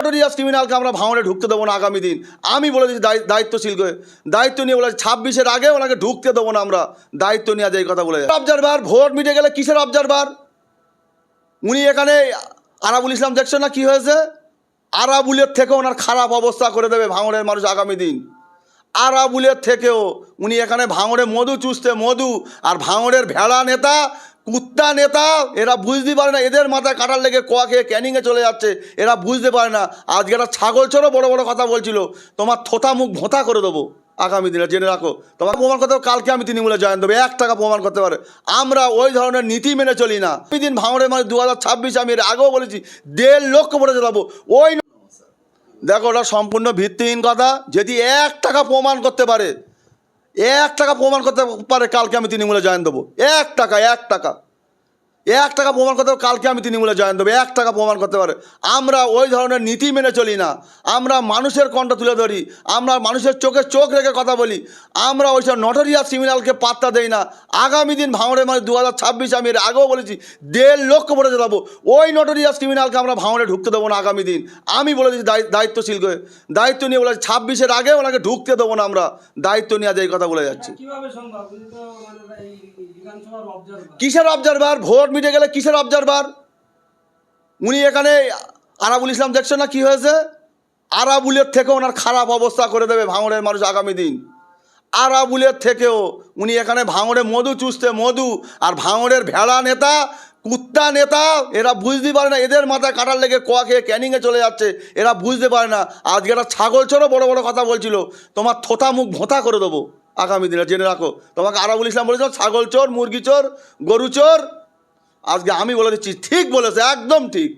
Notorious ক্রিমিনালকে আমরা ভাঙড়ে ঢুকতে দেবো না আগামী দিন। আমি বলে দিচ্ছি দায়িত্বশীল দায়িত্ব নিয়ে বলে 26-এর আগে ওনাকে ঢুকতে দেবো না আমরা, দায়িত্ব নিয়ে আজ এই কথা বলে যায়। অবজারভার ভোট মিটে গেলে কিসের অবজারভার? উনি এখানে আরাবুল ইসলাম দেখছেন না কি হয়েছে? আরাবুলের থেকেও ওনার খারাপ অবস্থা করে দেবে ভাঙড়ের মানুষ আগামী দিন। আরাবুলের থেকেও উনি এখানে ভাঙড়ে মধু চুষতে মধু, আর ভাঙড়ের ভেড়া নেতা কুত্তা নেতা এরা বুঝতে পারে না, এদের মাথায় কাটার লেগে কোয়া খেয়ে ক্যানিংয়ে চলে যাচ্ছে, এরা বুঝতে পারে না। আজকে একটা ছাগল চোরও বড় বড় কথা বলছিল, তোমার থোতা মুখ ভোঁতা করে দেবো আগামী দিনে, জেনে রাখো। তোমার প্রমাণ করতে হবে, কালকে আমি তৃণমূলে জয়েন দেবো, 1 টাকা প্রমাণ করতে পারে। আমরা ওই ধরনের নীতি মেনে চলি না। দিন ভাঙড়ে মানে 2026 আমি এর আগেও বলেছি 1.5 লক্ষ ভোটে যেতাবো। ওই দেখো ওটা সম্পূর্ণ ভিত্তিহীন কথা। যদি 1 টাকা প্রমাণ করতে পারে, 1 টাকা প্রমাণ করতে পারে, কালকে আমি তৃণমূলে জয়েন দেবো। 1 টাকা 1 টাকা 1 টাকা প্রমাণ করতে পারে, কালকে আমি তৃণমূলে জয়েন দেবো। 1 টাকা প্রমাণ করতে পারে। আমরা ওই ধরনের নীতি মেনে চলি না। আমরা মানুষের কণ্ঠ তুলে ধরি, আমরা মানুষের চোখে চোখ রেখে কথা বলি। আমরা ওইসব নটোরিয়াস ক্রিমিনালকে পাত্তা দেই না। আগামী দিন ভাঙড়ে মানে 2026 আমি এর আগেও বলেছি 1.5 লক্ষ ভোটে যেতাবো। ওই নটোরিয়াস ক্রিমিনালকে আমরা ভাঙড়ে ঢুকতে দেবো না আগামী দিন। আমি বলে দিচ্ছি দায়িত্বশীল দায়িত্ব নিয়ে বলে 26-এর আগে ওনাকে ঢুকতে দেবো না আমরা, দায়িত্ব নিয়ে আজ এই কথা বলে যাচ্ছি। কিসের অবজারভার? ভোট মিটে গেলে কিসের অবজারভার? উনি এখানে আরাবুল ইসলাম দেখছেন না কি হয়েছে? আরাবুলের থেকেও ওনার খারাপ অবস্থা করে দেবে ভাঙড়ের মানুষ আগামী দিন। আরাবুলের থেকেও উনি এখানে ভাঙড়ে মধু চুষতে মধু, আর ভাঙড়ের ভেড়া নেতা কুত্তা নেতা এরা বুঝতে পারে না, এদের মাথায় কাটার লেগে কোয়া খেয়ে ক্যানিংয়ে চলে যাচ্ছে, এরা বুঝতে পারে না। আজকে একটা ছাগল চোরও বড় বড় কথা বলছিল, তোমার থোতা মুখ ভোঁতা করে দেবো আগামী দিনে, জেনে রাখো। তোমাকে আরাবুল ইসলাম বলেছিল ছাগল চোর, মুরগি চোর, গরু চোর। আজকে আমি বলে দিচ্ছি ঠিক বলেছে, একদম ঠিক।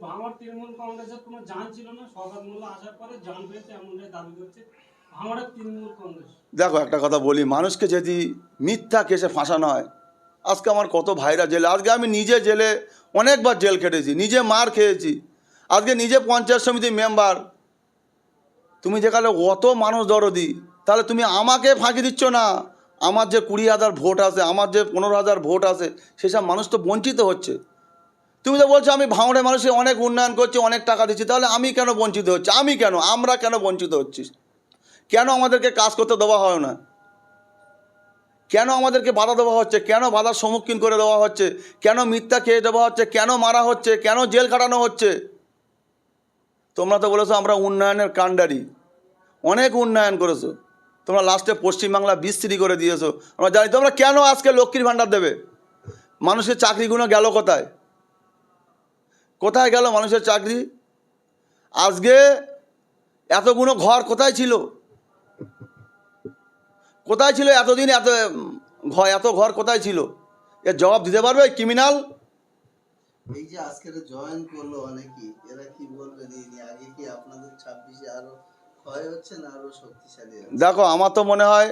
ভাঙড় তৃণমূল কংগ্রেসের কোনো জান ছিল না, সরকার মূল্য আসার পরে জান পেয়েছে এমনটাই দাবি করছে ভাঙড়ের তৃণমূল কংগ্রেস। দেখো একটা কথা বলি, মানুষকে যদি মিথ্যা কেসে ফাঁসানো হয়, আজকে আমার কত ভাইরা জেলে, আজকে আমি নিজে জেলে অনেকবার জেল খেটেছি, নিজে মার খেয়েছি, আজকে নিজে পঞ্চায়েত সমিতির মেম্বার। তুমি যেখানে অত মানুষ দরদি, তাহলে তুমি আমাকে ফাঁকি দিচ্ছ না। আমার যে 20,000 ভোট আছে, আমার যে 15,000 ভোট আছে, সেসব মানুষ তো বঞ্চিত হচ্ছে। তুমি তো বলছো আমি ভাঙড়ে মানুষের অনেক উন্নয়ন করছি, অনেক টাকা দিচ্ছি, তাহলে আমি কেন বঞ্চিত হচ্ছি? আমি কেন, আমরা কেন বঞ্চিত হচ্ছি? কেন আমাদেরকে কাজ করতে দেওয়া হয় না? কেন আমাদেরকে বাধা দেওয়া হচ্ছে? কেন বাধার সম্মুখীন করে দেওয়া হচ্ছে? কেন মিথ্যা খেয়ে দেওয়া হচ্ছে? কেন মারা হচ্ছে? কেন জেল খাটানো হচ্ছে? তোমরা তো বলেছো আমরা উন্নয়নের কাণ্ডারি, অনেক উন্নয়ন করেছো তোমরা, লাস্টে পশ্চিমবাংলা বিস্তৃতি করে দিয়েছো। আমরা জানি তোমরা কেন আজকে লক্ষ্মীর ভাণ্ডার দেবে। মানুষের চাকরিগুলো গেল কোথায়? কোথায় গেল মানুষের চাকরি? আজকে এতগুলো ঘর কোথায় ছিল? কোথায় ছিল এতদিন? এত ঘর কোথায় ছিল? এর জবাব দিতে পারবে ক্রিমিনাল? এই যে আজকে জয়েন করলো অনেকেই, এরা কি বলবে আগে কি আপনাদের 26-এ আরো ক্ষয় হচ্ছে না আরো শক্তিশালী হচ্ছে? দেখো আমার তো মনে হয়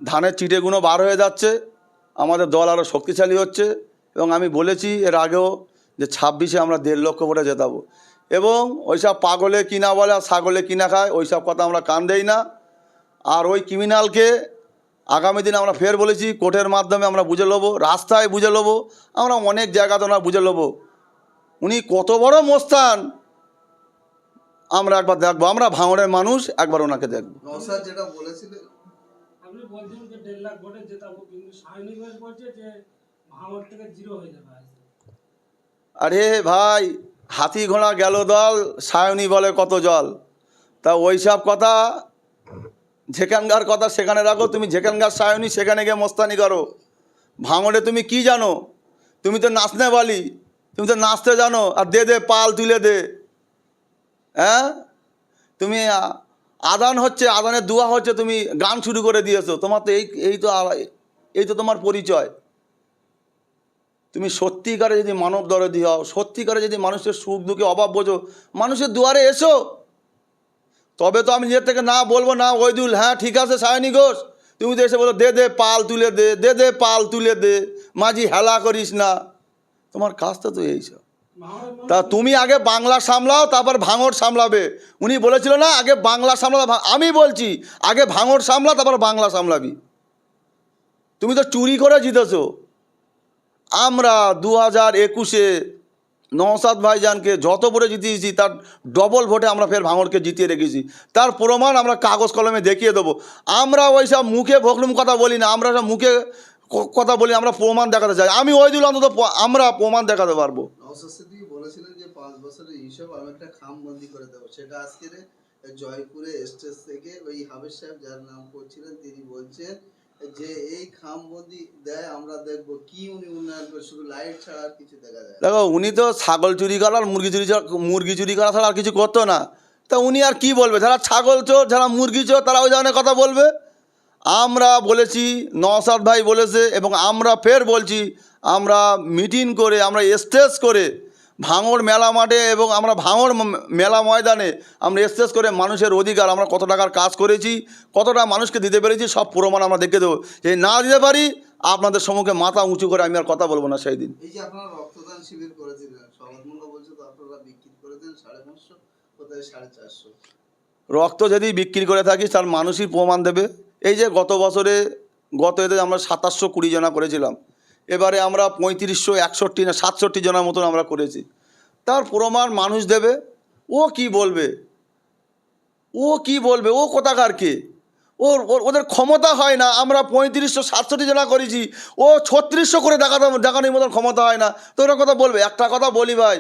ধানের চিটেগুলো বার হয়ে যাচ্ছে, আমাদের দল আরও শক্তিশালী হচ্ছে। এবং আমি বলেছি এর আগেও যে 26-এ আমরা 1.5 লক্ষ ভোটে জেতাবো। এবং ওইসব পাগলে কিনা বলে আর ছাগলে কিনা খায়, ওইসব কথা আমরা কান দেই না। আর ওই ক্রিমিনালকে আগামী দিন আমরা ফের বলেছি কোর্টের মাধ্যমে আমরা বুঝে নেবো, রাস্তায় বুঝে নেবো, আমরা অনেক জায়গাতে আমরা বুঝে নেবো উনি কত বড় মোস্তান। আমরা একবার দেখবো, আমরা ভাঙড়ের মানুষ একবার ওনাকে দেখবো। নওশাদ যেটা বলেছিলেন, আপনি বলছেন যে 1.5 লাখ ভোটে জেতাবো, কিন্তু সায়নী ঘোষ বলছে যে ভাঙড় থেকে 0 হয়ে যাবে। আরে ভাই, হাতি ঘোড়া গেল দল, সায়নী বলে কত জল। তা ওই সব কথা, যেখানকার কথা সেখানে রাখো। তুমি যেখানকার সায়নী সেখানে গিয়ে মোস্তানি করো। ভাঙড়ে তুমি কি জানো? তুমি তো নাচনে বালি, তুমি তো নাচতে জানো, আর দে পাল তুলে দে। হ্যাঁ, তুমি আদান হচ্ছে, আদানের দুয়া হচ্ছে, তুমি গান শুরু করে দিয়েছো। তোমার তো এই তো তোমার পরিচয়। তুমি সত্যিকারে যদি মানব দরদি হও, সত্যিকারে যদি মানুষের সুখ দুঃখে অভাব বোঝো, মানুষের দুয়ারে এসো। তবে তো আমি নিজের থেকে না বলবো না ওইদুল, হ্যাঁ ঠিক আছে সায়নী ঘোষ, তুমি তো এসে বলো দে পাল তুলে দে পাল তুলে দে, মাঝি হেলা করিস না। তোমার কাজটা তো এইসব। তা তুমি আগে বাংলা সামলাও, তারপর ভাঙড় সামলাবে। উনি বলেছিল না আগে বাংলা সামলা, আমি বলছি আগে ভাঙড় সামলা তারপর বাংলা সামলাবি। তুমি তো চুরি করে জিতেছো। আমরা 2021-এ নওশাদ ভাইজানকে যত ভোটে জিতিয়েছি তার ডবল ভোটে আমরা ফের ভাঙড়কে জিতিয়ে রেখেছি। তার প্রমাণ আমরা কাগজ কলমে দেখিয়ে দেবো। আমরা ওই সব মুখে ভকলুম কথা বলি না, আমরা সব মুখে কথা বলি, আমরা প্রমাণ দেখাতে চাই। আমি ওই দিল অন্তত আমরা প্রমাণ দেখাতে পারবো। নওশাদ সিদ্দিকী বলেছিলেন যে 5 বছরের হিসাব আমি একটা খামবন্দি করে দেবো, সেটা আজকের জয়পুরে স্টেজ থেকে ওই হাবিজ সাহেব যার নাম করছিলেন তিনি বলছেন যে এই খামবন্দি দেয় আমরা দেখবো কি উনি উন্নয়ন করে, শুধু লাইট ছাড়া আর কিছু দেখা যায় না। দেখো উনি তো ছাগল চুরি করা আর মুরগি চুরি করা ছাড়া আর কিছু করতো না। তা উনি আর কি বলবে? যারা ছাগল চোর, যারা মুরগি চোর, তারা ওই ধরনের কথা বলবে। আমরা বলেছি, নওশাদ ভাই বলেছে, এবং আমরা ফের বলছি, আমরা মিটিং করে, আমরা স্টেজ করে ভাঙড় মেলা মাঠে এবং আমরা ভাঙড় মেলা ময়দানে আমরা স্টেজ করে মানুষের অধিকার, আমরা কত টাকার কাজ করেছি, কতটা মানুষকে দিতে পেরেছি, সব প্রমাণ আমরা দেখে দেবো। যদি না দিতে পারি আপনাদের সম্মুখে মাথা উঁচু করে আমি আর কথা বলবো না সেই দিন। এই যে আপনারা রক্তদান শিবির করেছিলেন, সমাজ মূল্য বলছে তো আপনারা বিক্রি করে দেন 550, কোথায় 450। রক্ত যদি বিক্রি করে থাকি তার মানুষই প্রমাণ দেবে। এই যে গত এতে আমরা 2720 জনা করেছিলাম, এবারে আমরা 3561 না 67 জনের মতন আমরা করেছি। তার প্রমাণ মানুষ দেবে। ও কি বলবে? ও কোথাকার কে? ওদের ক্ষমতা হয় না। আমরা 3567 জনা করেছি, ও 3600 করে দেখানোর মতন ক্ষমতা হয় না, তো ওরা কথা বলবে? একটা কথা বলি ভাই,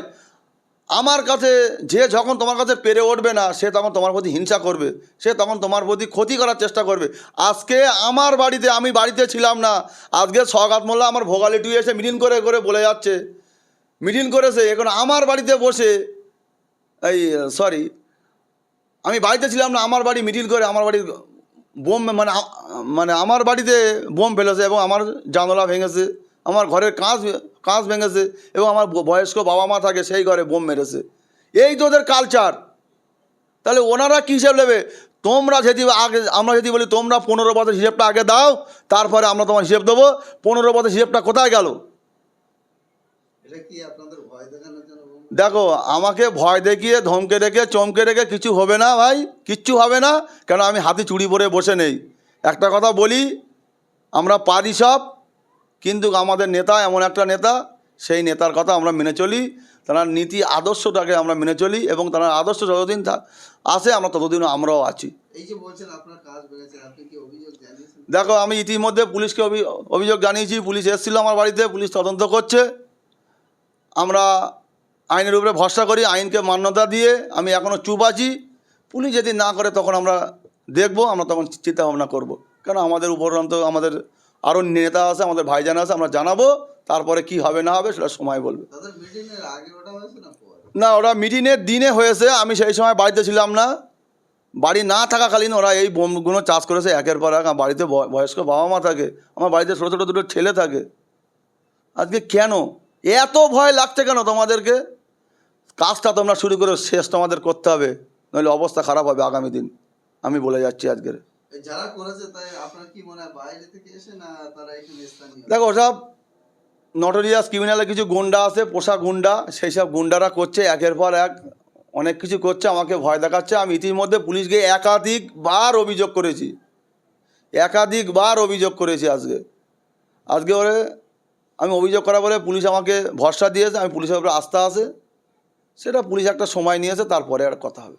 আমার কাছে যে যখন তোমার কাছে পেরে উঠবে না, সে তখন তোমার প্রতি হিংসা করবে, সে তখন তোমার প্রতি ক্ষতি করার চেষ্টা করবে। আজকে আমার বাড়িতে, আমি বাড়িতে ছিলাম না, আজকে সওগাত মোল্লা আমার ভোগালী টুয়ে এসে মিটিং করে বলে যাচ্ছে, মিটিং করেছে। এখন আমার বাড়িতে বসে আমি বাড়িতে ছিলাম না, আমার বাড়ি মিটিং করে আমার বাড়ির আমার বাড়িতে বোম ফেলেছে এবং আমার জানলা ভেঙেছে, আমার ঘরের কাঁচ ভেঙেছে, এবং আমার বয়স্ক বাবা মা থাকে সেই ঘরে বোম মেরেছে। এই তো ওদের কালচার। তাহলে ওনারা কী হিসেব নেবে? তোমরা যদি আমরা যদি বলি তোমরা 15 বছর হিসেবটা আগে দাও, তারপরে আমরা তোমার হিসেব দেবো। 15 বছর হিসেবটা কোথায় গেল? এটা কি আপনাদের ভয় দেখানোর জন্য? দেখো, আমাকে ভয় দেখিয়ে ধমকে রেখে চমকে রেখে কিছু হবে না ভাই, কিচ্ছু হবে না। কেন আমি হাতে চুড়ি পরে বসে নেই। একটা কথা বলি, আমরা পারি সব, কিন্তু আমাদের নেতা এমন একটা নেতা, সেই নেতার কথা আমরা মেনে চলি, তার নীতি আদর্শটাকে আমরা মেনে চলি, এবং তার আদর্শ যতদিন আসে আমরা ততদিনও আমরাও আছি। এই যে বলছেন আপনার কাজ ভেঙেছে, আপনি কি অভিযোগ জানিয়েছেন? দেখো, আমি ইতিমধ্যে পুলিশকে অভিযোগ জানিয়েছি। পুলিশ এসেছিলো আমার বাড়িতে, পুলিশ তদন্ত করছে। আমরা আইনের উপরে ভরসা করি, আইনকে মান্যতা দিয়ে আমি এখনও চুপ আছি। পুলিশ যদি না করে তখন আমরা দেখব, আমরা তখন চিন্তা ভাবনা করব। কেন আমাদের উপরন্ত আমাদের আরও নেতা আছে, আমাদের ভাইজান আছে, আমরা জানাবো। তারপরে কি হবে না হবে সেটা সময় বলবে। তাদের মিটিংয়ের আগে ওটা হয়েছে না পরে? না, ওরা মিটিংয়ের দিনে হয়েছে, আমি সেই সময় বাড়িতে ছিলাম না। বাড়ি না থাকাকালীন ওরা এই বোমগুলো চাষ করেছে একের পর এক। বাড়িতে বয়স্ক বাবা মা থাকে, আমার বাড়িতে ছোটো ছোটো দুটো ছেলে থাকে। আজকে কেন এত ভয় লাগছে কেন তোমাদেরকে? কাজটা তোমরা শুরু করে শেষ তোমাদের করতে হবে, নইলে অবস্থা খারাপ হবে আগামী দিন। আমি বলে যাচ্ছি আজকের। যারা করেছে তাই আপনার কি মনে হয় বাইরে থেকে এসে না তারা এখানে স্থানীয়? দেখো, ওসব নটোরিয়াস ক্রিমিনালের কিছু গুন্ডা আছে, পোষা গুন্ডা, সেই সব গুন্ডারা করছে একের পর এক অনেক কিছু করছে, আমাকে ভয় দেখাচ্ছে। আমি ইতিমধ্যে পুলিশকে একাধিকবার অভিযোগ করেছি। আজকে ওরে আমি অভিযোগ করা বলে পুলিশ আমাকে ভরসা দিয়েছে, আমি পুলিশের উপরে আস্থা আছে। সেটা পুলিশ একটা সময় নিয়েছে, তারপরে আর কথা হবে।